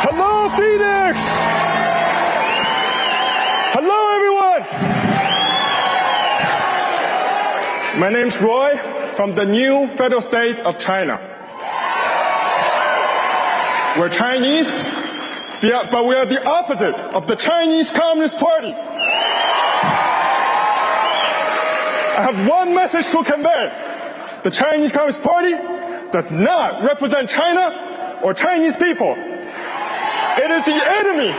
Hello, Phoenix! Hello, everyone! My name's Roy from the new federal state of China. We're Chinese, but we are the opposite of the Chinese Communist Party. I have one message to convey. The Chinese Communist Party does not represent China or Chinese people. It is the enemy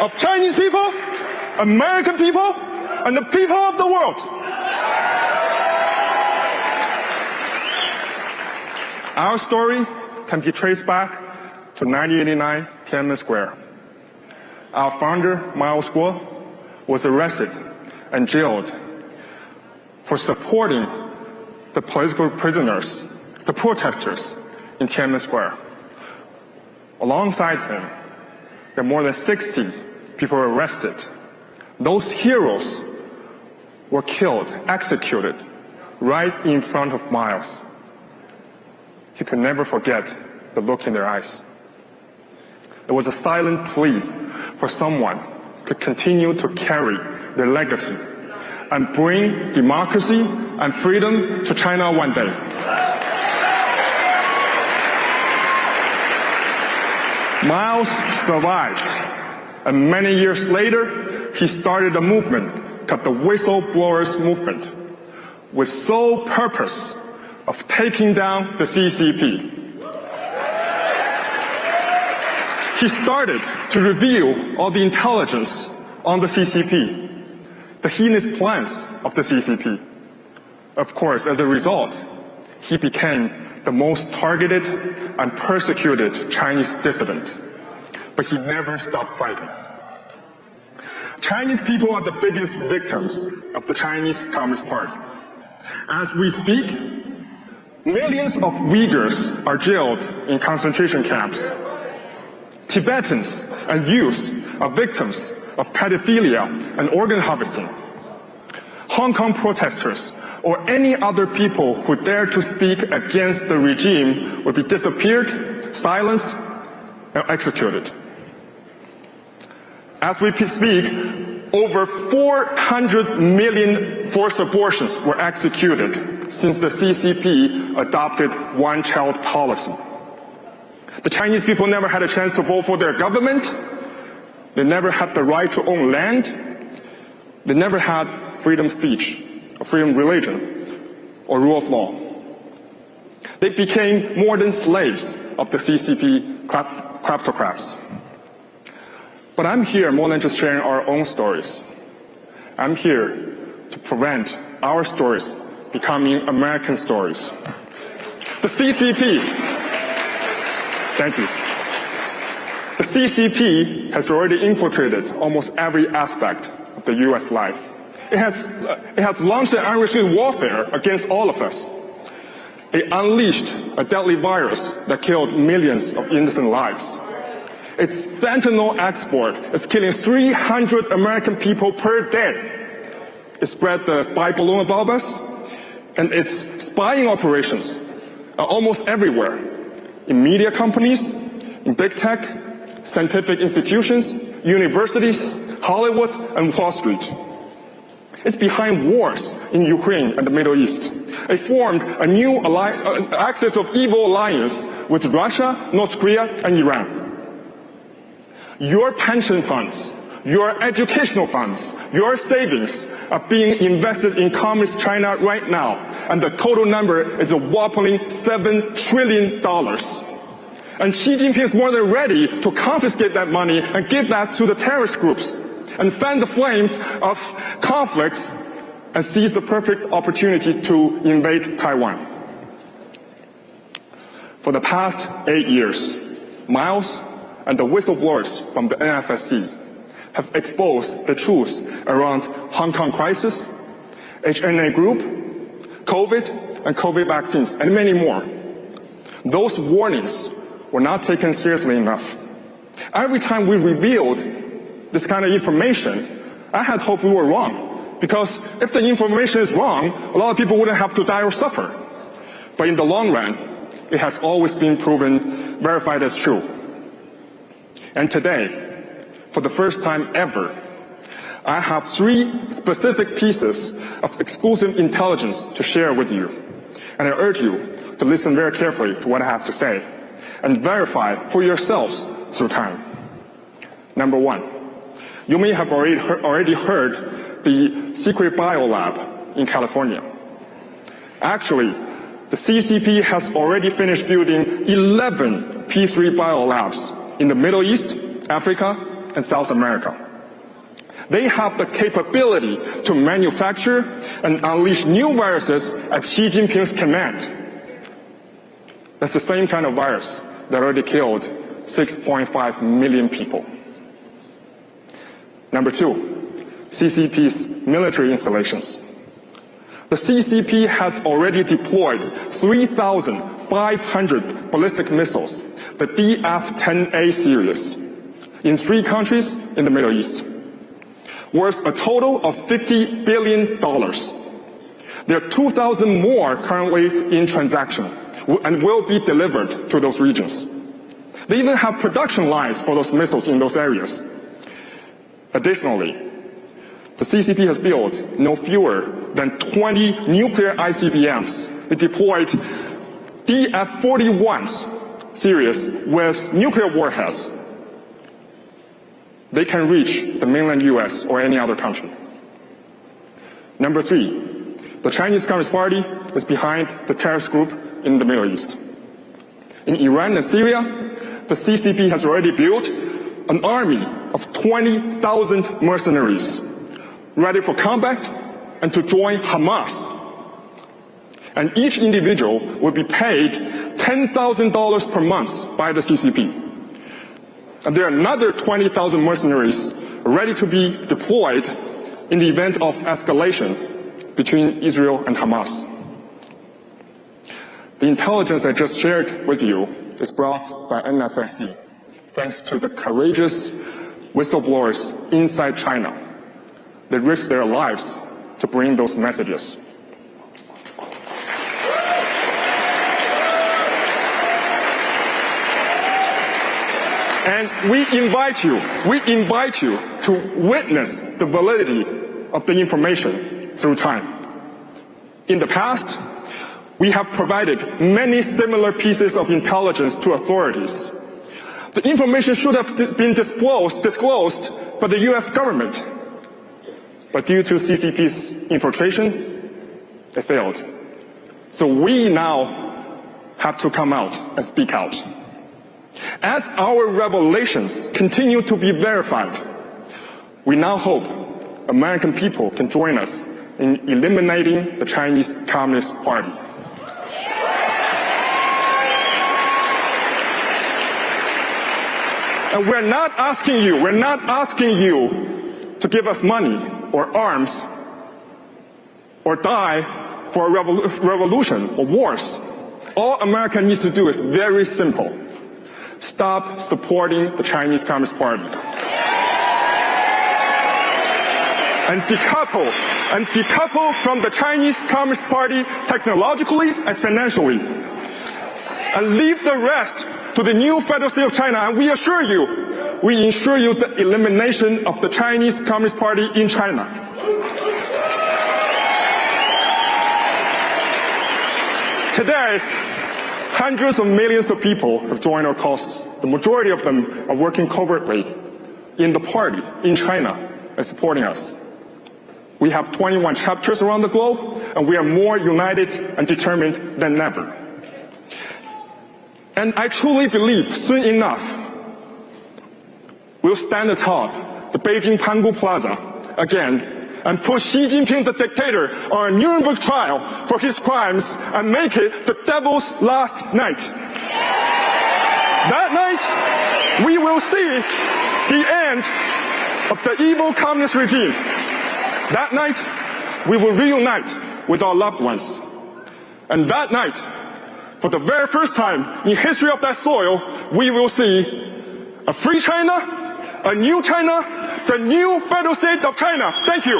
of Chinese people, American people, and the people of the world. Our story can be traced back to 1989 Tiananmen Square. Our founder, Miles Guo, was arrested and jailed for supporting the political prisoners, the protesters in Tiananmen Square. Alongside him, there are more than 60 people arrested. Those heroes were killed, executed, right in front of Miles. He could never forget the look in their eyes. It was a silent plea for someone to continue to carry their legacy and bring democracy and freedom to China one day. Miles survived, and many years later, he started a movement called the Whistleblowers Movement, with sole purpose of taking down the CCP. He started to reveal all the intelligence on the CCP, the heinous plans of the CCP. Of course, as a result, he became the most targeted and persecuted Chinese dissident. But he never stopped fighting. Chinese people are the biggest victims of the Chinese Communist Party. As we speak, millions of Uyghurs are jailed in concentration camps. Tibetans and youths are victims of pedophilia and organ harvesting. Hong Kong protesters or any other people who dare to speak against the regime will be disappeared, silenced, and executed. As we speak, over 400 million forced abortions were executed since the CCP adopted one-child policy. The Chinese people never had a chance to vote for their government. They never had the right to own land. They never had freedom of speech, or freedom of religion, or rule of law. They became more than slaves of the CCP kleptocrats. But I'm here more than just sharing our own stories. I'm here to prevent our stories becoming American stories. The CCP, thank you. The CCP has already infiltrated almost every aspect of the U.S. life. It has launched an unrestrained warfare against all of us. It unleashed a deadly virus that killed millions of innocent lives. Its fentanyl export is killing 300 American people per day. It spread the spy balloon above us, and its spying operations are almost everywhere, in media companies, in big tech, scientific institutions, universities, Hollywood, and Wall Street. It's behind wars in Ukraine and the Middle East. It formed a new axis of evil alliance with Russia, North Korea, and Iran. Your pension funds, your educational funds, your savings are being invested in Communist China right now, and the total number is a whopping $7 trillion. And Xi Jinping is more than ready to confiscate that money and give that to the terrorist groups and fan the flames of conflicts and seize the perfect opportunity to invade Taiwan. For the past 8 years, Miles and the whistleblowers from the NFSC have exposed the truth around Hong Kong crisis, HNA group, COVID, and COVID vaccines, and many more. Those warnings were not taken seriously enough. Every time we revealed this kind of information, I had hoped we were wrong, because if the information is wrong, a lot of people wouldn't have to die or suffer. But in the long run, it has always been proven, verified as true. And today, for the first time ever, I have 3 specific pieces of exclusive intelligence to share with you. And I urge you to listen very carefully to what I have to say and verify for yourselves through time. Number 1, you may have already heard the secret biolab in California. Actually, the CCP has already finished building 11 P3 biolabs in the Middle East, Africa, and South America. They have the capability to manufacture and unleash new viruses at Xi Jinping's command. That's the same kind of virus that already killed 6.5 million people. Number 2, CCP's military installations. The CCP has already deployed 3,500 ballistic missiles, the DF-10A series, in 3 countries in the Middle East, worth a total of $50 billion. There are 2,000 more currently in transaction and will be delivered to those regions. They even have production lines for those missiles in those areas. Additionally, the CCP has built no fewer than 20 nuclear ICBMs. They deployed DF-41s series with nuclear warheads. They can reach the mainland US or any other country. Number 3, the Chinese Communist Party is behind the terrorist group in the Middle East. In Iran and Syria, the CCP has already built an army of 20,000 mercenaries ready for combat and to join Hamas. And each individual will be paid $10,000 per month by the CCP. And there are another 20,000 mercenaries ready to be deployed in the event of escalation between Israel and Hamas. The intelligence I just shared with you is brought by NFSC, thanks to the courageous whistleblowers inside China that risked their lives to bring those messages. And we invite you to witness the validity of the information through time. In the past, we have provided many similar pieces of intelligence to authorities. The information should have been disclosed by the US government. But due to CCP's infiltration, it failed. So we now have to come out and speak out. As our revelations continue to be verified, we now hope American people can join us in eliminating the Chinese Communist Party. And we're not asking you to give us money or arms or die for a revolution or wars. All America needs to do is very simple. Stop supporting the Chinese Communist Party. And decouple from the Chinese Communist Party technologically and financially. And leave the rest to the new Federal State of China. And we ensure you the elimination of the Chinese Communist Party in China. Today, hundreds of millions of people have joined our causes. The majority of them are working covertly in the party in China and supporting us. We have 21 chapters around the globe, and we are more united and determined than ever. And I truly believe soon enough, we'll stand atop the Beijing Pangu Plaza again and put Xi Jinping, the dictator, on a Nuremberg trial for his crimes and make it the devil's last night. That night, we will see the end of the evil communist regime. That night, we will reunite with our loved ones. And that night, for the very first time in history of that soil, we will see a free China, a new China, the new Federal State of China. Thank you.